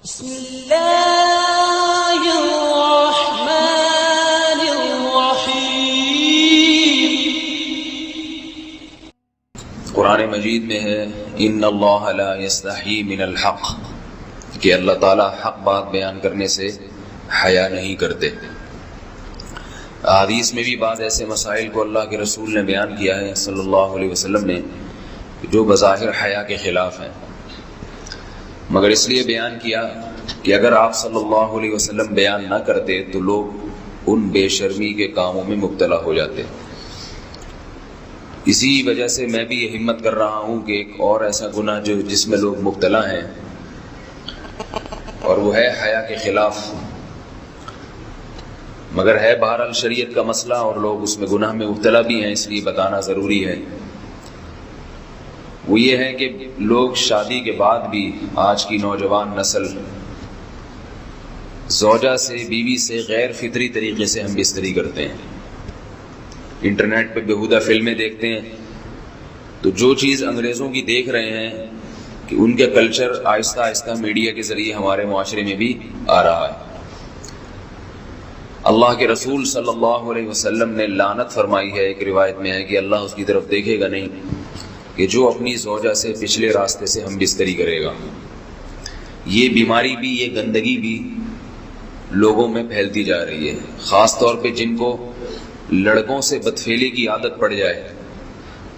بسم اللہ الرحمن الرحیم۔ قرآن مجید میں ہے ان اللہ لا یستحی من الحق، کہ اللہ تعالیٰ حق بات بیان کرنے سے حیا نہیں کرتے۔ حدیث میں بھی بعض ایسے مسائل کو اللہ کے رسول نے بیان کیا ہے صلی اللہ علیہ وسلم نے جو بظاہر حیا کے خلاف ہیں، مگر اس لیے بیان کیا کہ اگر آپ صلی اللہ علیہ وسلم بیان نہ کرتے تو لوگ ان بے شرمی کے کاموں میں مبتلا ہو جاتے۔ اسی وجہ سے میں بھی یہ ہمت کر رہا ہوں کہ ایک اور ایسا گناہ جس میں لوگ مبتلا ہیں، اور وہ ہے حیا کے خلاف، مگر ہے بہرحال شریعت کا مسئلہ اور لوگ اس میں گناہ میں مبتلا بھی ہیں، اس لیے بتانا ضروری ہے۔ وہ یہ ہے کہ لوگ شادی کے بعد بھی، آج کی نوجوان نسل زوجہ سے، بیوی سے غیر فطری طریقے سے ہم بستری کرتے ہیں۔ انٹرنیٹ پہ بیہودہ فلمیں دیکھتے ہیں تو جو چیز انگریزوں کی دیکھ رہے ہیں کہ ان کے کلچر آہستہ آہستہ میڈیا کے ذریعے ہمارے معاشرے میں بھی آ رہا ہے۔ اللہ کے رسول صلی اللہ علیہ وسلم نے لعنت فرمائی ہے، ایک روایت میں ہے کہ اللہ اس کی طرف دیکھے گا نہیں کہ جو اپنی زوجہ سے پچھلے راستے سے ہم بستری کرے گا۔ یہ بیماری بھی، یہ گندگی بھی لوگوں میں پھیلتی جا رہی ہے، خاص طور پہ جن کو لڑکوں سے بدفعلی کی عادت پڑ جائے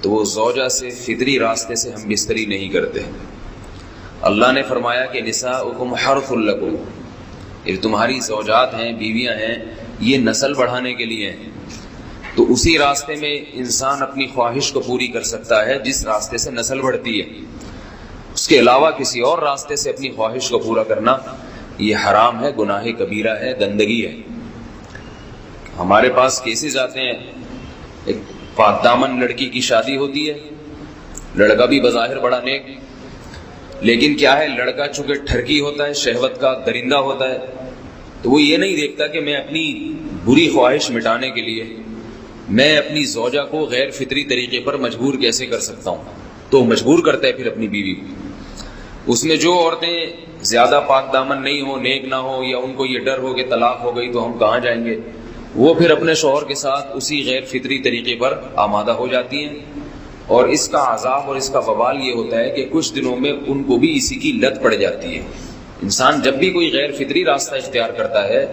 تو وہ زوجہ سے فطری راستے سے ہم بستری نہیں کرتے۔ اللہ نے فرمایا کہ نساؤکم حرث لکم، یہ تمہاری زوجات ہیں، بیویاں ہیں، یہ نسل بڑھانے کے لیے ہیں۔ تو اسی راستے میں انسان اپنی خواہش کو پوری کر سکتا ہے جس راستے سے نسل بڑھتی ہے، اس کے علاوہ کسی اور راستے سے اپنی خواہش کو پورا کرنا یہ حرام ہے، گناہ کبیرہ ہے، گندگی ہے۔ ہمارے پاس کیسز آتے ہیں، ایک پاک دامن لڑکی کی شادی ہوتی ہے، لڑکا بھی بظاہر بڑا نیک، لیکن کیا ہے، لڑکا چونکہ ٹھرکی ہوتا ہے، شہوت کا درندہ ہوتا ہے، تو وہ یہ نہیں دیکھتا کہ میں اپنی بری خواہش مٹانے کے لیے میں اپنی زوجہ کو غیر فطری طریقے پر مجبور کیسے کر سکتا ہوں، تو مجبور کرتا ہے پھر اپنی بیوی کو۔ اس میں جو عورتیں زیادہ پاک دامن نہیں ہو، نیک نہ ہو، یا ان کو یہ ڈر ہو کہ طلاق ہو گئی تو ہم کہاں جائیں گے، وہ پھر اپنے شوہر کے ساتھ اسی غیر فطری طریقے پر آمادہ ہو جاتی ہیں، اور اس کا عذاب اور اس کا وبال یہ ہوتا ہے کہ کچھ دنوں میں ان کو بھی اسی کی لت پڑ جاتی ہے۔ انسان جب بھی کوئی غیر فطری راستہ اختیار کرتا ہے،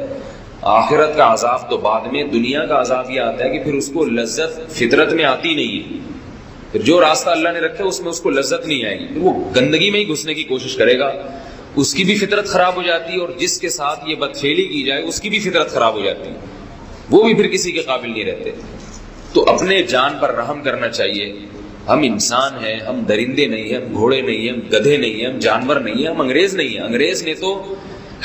آخرت کا عذاب تو بعد میں، دنیا کا عذاب یہ آتا ہے کہ پھر اس کو لذت فطرت میں آتی نہیں ہے، پھر جو راستہ اللہ نے رکھا اس میں اس کو لذت نہیں آئے گی، پھر وہ گندگی میں ہی گھسنے کی کوشش کرے گا، اس کی بھی فطرت خراب ہو جاتی ہے، اور جس کے ساتھ یہ بدفعلی کی جائے اس کی بھی فطرت خراب ہو جاتی ہے، وہ بھی پھر کسی کے قابل نہیں رہتے۔ تو اپنے جان پر رحم کرنا چاہیے۔ ہم انسان ہیں، ہم درندے نہیں ہیں، ہم گھوڑے نہیں ہیں، ہم گدھے نہیں ہیں، ہم جانور نہیں ہیں، ہم انگریز نہیں ہیں۔ انگریز نے تو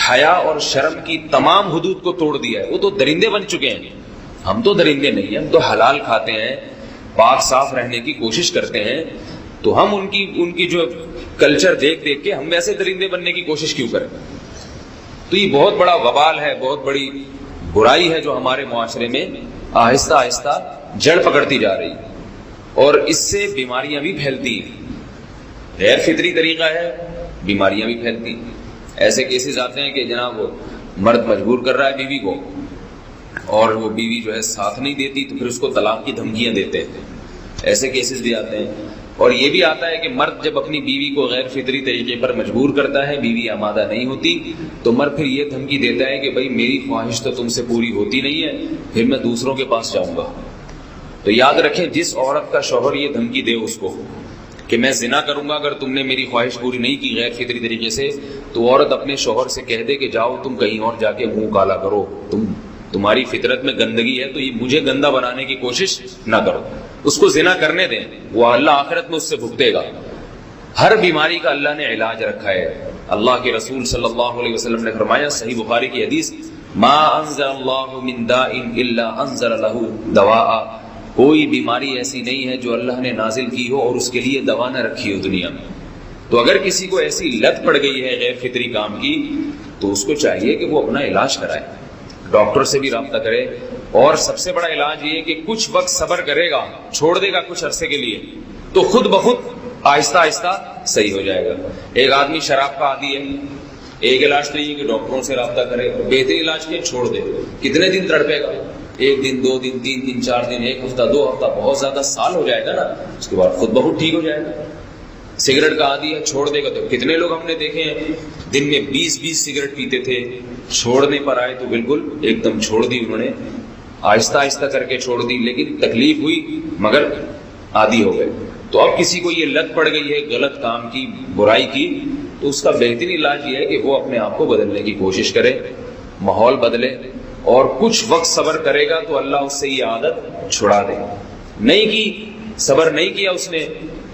حیا اور شرم کی تمام حدود کو توڑ دیا ہے، وہ تو درندے بن چکے ہیں۔ ہم تو درندے نہیں ہیں، ہم تو حلال کھاتے ہیں، پاک صاف رہنے کی کوشش کرتے ہیں، تو ہم ان کی جو کلچر دیکھ کے ہم ویسے درندے بننے کی کوشش کیوں کریں؟ تو یہ بہت بڑا وبال ہے، بہت بڑی برائی ہے جو ہمارے معاشرے میں آہستہ آہستہ جڑ پکڑتی جا رہی ہے، اور اس سے بیماریاں بھی پھیلتی ہیں۔ غیر فطری طریقہ ہے، بیماریاں بھی پھیلتی ہیں۔ ایسے کیسز آتے ہیں کہ جناب وہ مرد مجبور کر رہا ہے بیوی کو، اور وہ بیوی جو ہے ساتھ نہیں دیتی تو پھر اس کو طلاق کی دھمکیاں دیتے ہیں۔ ایسے کیسز بھی آتے ہیں، اور یہ بھی آتا ہے کہ مرد جب اپنی بیوی کو غیر فطری طریقے پر مجبور کرتا ہے، بیوی آمادہ نہیں ہوتی، تو مرد پھر یہ دھمکی دیتا ہے کہ بھائی میری خواہش تو تم سے پوری ہوتی نہیں ہے، پھر میں دوسروں کے پاس جاؤں گا۔ تو یاد رکھیں، جس عورت کا شوہر یہ دھمکی دے اس کو کہ میں زنا کروں گا اگر تم نے میری خواہش پوری نہیں کی غیر فطری طریقے سے، تو عورت اپنے شوہر سے کہہ دے کہ جاؤ تم کہیں اور جا کے منہ کالا کرو، تمہاری فطرت میں گندگی ہے تو یہ مجھے گندا بنانے کی کوشش نہ کرو، اس کو زنا کرنے دیں، وہ اللہ آخرت میں اس سے بھگتے گا۔ ہر بیماری کا اللہ نے علاج رکھا ہے۔ اللہ کے رسول صلی اللہ علیہ وسلم نے فرمایا، صحیح بخاری کی حدیث، ما انزل اللہ من داء الا انزل له دواء، کوئی بیماری ایسی نہیں ہے جو اللہ نے نازل کی ہو اور اس کے لیے دوا نہ رکھی ہو دنیا میں۔ تو اگر کسی کو ایسی لت پڑ گئی ہے غیر فطری کام کی، تو اس کو چاہیے کہ وہ اپنا علاج کرائے، ڈاکٹر سے بھی رابطہ کرے، اور سب سے بڑا علاج یہ کہ کچھ وقت صبر کرے گا، چھوڑ دے گا کچھ عرصے کے لیے، تو خود بخود آہستہ آہستہ صحیح ہو جائے گا۔ ایک آدمی شراب کا عادی ہے، ایک علاج تو یہ کہ ڈاکٹروں سے رابطہ کرے، بہتر علاج کے چھوڑ دے، کتنے دن تڑپے گا؟ 1 دن 2 دن 3 دن 4 دن 1 ہفتہ 2 ہفتہ، بہت زیادہ سال ہو جائے گا نا، اس کے بعد خود بہت ٹھیک ہو جائے گا۔ سگریٹ کا عادی ہے، چھوڑ دے گا تو کتنے لوگ ہم نے دیکھے ہیں دن میں 20 سگریٹ پیتے تھے، چھوڑنے پر آئے تو بالکل ایک دم چھوڑ دی انہوں نے، آہستہ آہستہ کر کے چھوڑ دی، لیکن تکلیف ہوئی مگر عادی ہو گئے۔ تو اب کسی کو یہ لت پڑ گئی ہے غلط کام کی، برائی کی، تو اس کا بہترین علاج یہ ہے کہ وہ اپنے آپ کو بدلنے کی کوشش کرے، ماحول بدلے، اور کچھ وقت صبر کرے گا تو اللہ اس سے یہ عادت چھڑا دے۔ نہیں کی، صبر نہیں کیا اس نے،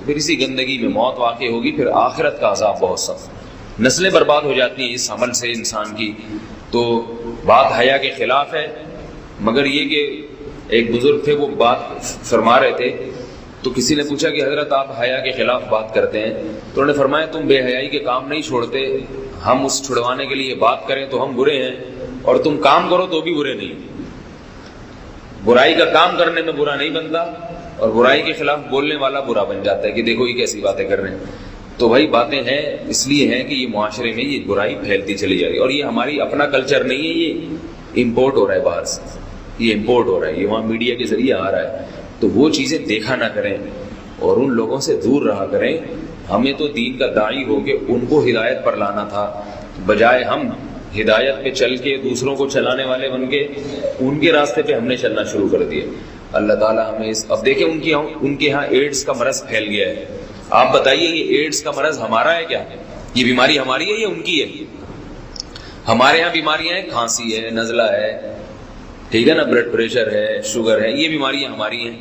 پھر اسی گندگی میں موت واقع ہوگی، پھر آخرت کا عذاب بہت سخت، نسلیں برباد ہو جاتی ہیں اس عمل سے انسان کی۔ تو بات حیا کے خلاف ہے، مگر یہ کہ ایک بزرگ تھے وہ بات فرما رہے تھے، تو کسی نے پوچھا کہ حضرت آپ حیا کے خلاف بات کرتے ہیں، تو انہوں نے فرمایا تم بے حیائی کے کام نہیں چھوڑتے، ہم اس چھڑوانے کے لیے بات کریں تو ہم برے ہیں، اور تم کام کرو تو بھی برے نہیں۔ برائی کا کام کرنے میں برا نہیں بنتا، اور برائی کے خلاف بولنے والا برا بن جاتا ہے کہ دیکھو یہ کیسی باتیں کر رہے ہیں۔ تو بھائی باتیں ہیں اس لیے ہیں کہ یہ معاشرے میں یہ برائی پھیلتی چلی جا رہی ہے، اور یہ ہماری اپنا کلچر نہیں ہے، یہ امپورٹ ہو رہا ہے باہر سے، یہ امپورٹ ہو رہا ہے، یہ وہاں میڈیا کے ذریعے آ رہا ہے۔ تو وہ چیزیں دیکھا نہ کریں اور ان لوگوں سے دور رہا کریں۔ ہمیں تو دین کا داعی ہو کے ان کو ہدایت پر لانا تھا، بجائے ہم ہدایت پہ چل کے دوسروں کو چلانے والے بن کے ان کے راستے پہ ہم نے چلنا شروع کر دیا۔ اللہ تعالیٰ ہمیں اب دیکھیں ان کے ہاں ایڈز کا مرض پھیل گیا ہے۔ آپ بتائیے یہ ایڈز کا مرض ہمارا ہے کیا؟ یہ بیماری ہماری ہے یا ان کی ہے؟ ہمارے ہاں بیماریاں ہیں، کھانسی ہے، نزلہ ہے، ٹھیک ہے نا، بلڈ پریشر ہے، شوگر ہے، یہ بیماریاں ہماری ہیں۔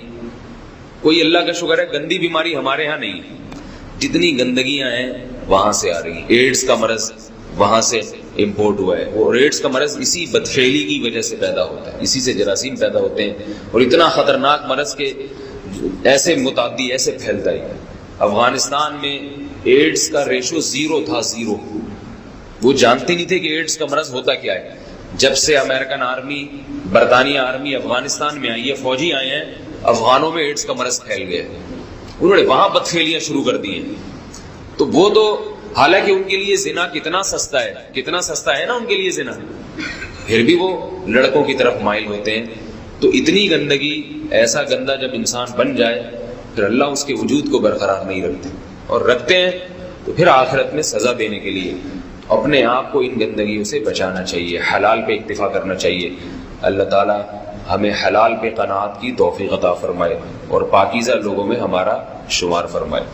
کوئی اللہ کا شکر ہے گندی بیماری ہمارے ہاں نہیں ہے۔ جتنی گندگیاں ہیں وہاں سے آ رہی ہیں، ایڈز کا مرض وہاں سے امپورٹ ہوا ہے۔ وہ ایڈز کا مرض اسی بدفعلی کی وجہ سے پیدا ہوتا ہے، اسی سے جراثیم پیدا ہوتے ہیں، اور اتنا خطرناک مرض کے ایسے متعدی ایسے پھیلتا ہے۔ افغانستان میں ایڈز کا ریشو 0 تھا، 0۔ وہ جانتے نہیں تھے کہ ایڈز کا مرض ہوتا کیا ہے۔ جب سے امریکن آرمی، برطانیہ آرمی افغانستان میں آئی ہے، فوجی آئے ہیں، افغانوں میں ایڈز کا مرض پھیل گیا ہے، انہوں نے وہاں بدفعلیاں شروع کر دی ہیں۔ تو وہ تو حالانکہ ان کے لیے زنا کتنا سستا ہے، کتنا سستا ہے نا ان کے لیے زنا، پھر بھی وہ لڑکوں کی طرف مائل ہوتے ہیں۔ تو اتنی گندگی، ایسا گندا جب انسان بن جائے پھر اللہ اس کے وجود کو برقرار نہیں رکھتے، اور رکھتے ہیں تو پھر آخرت میں سزا دینے کے لیے اپنے آپ کو ان گندگیوں سے بچانا چاہیے، حلال پہ اکتفا کرنا چاہیے۔ اللہ تعالیٰ ہمیں حلال پہ قناعت کی توفیق عطا فرمائے اور پاکیزہ لوگوں میں ہمارا شمار فرمائے۔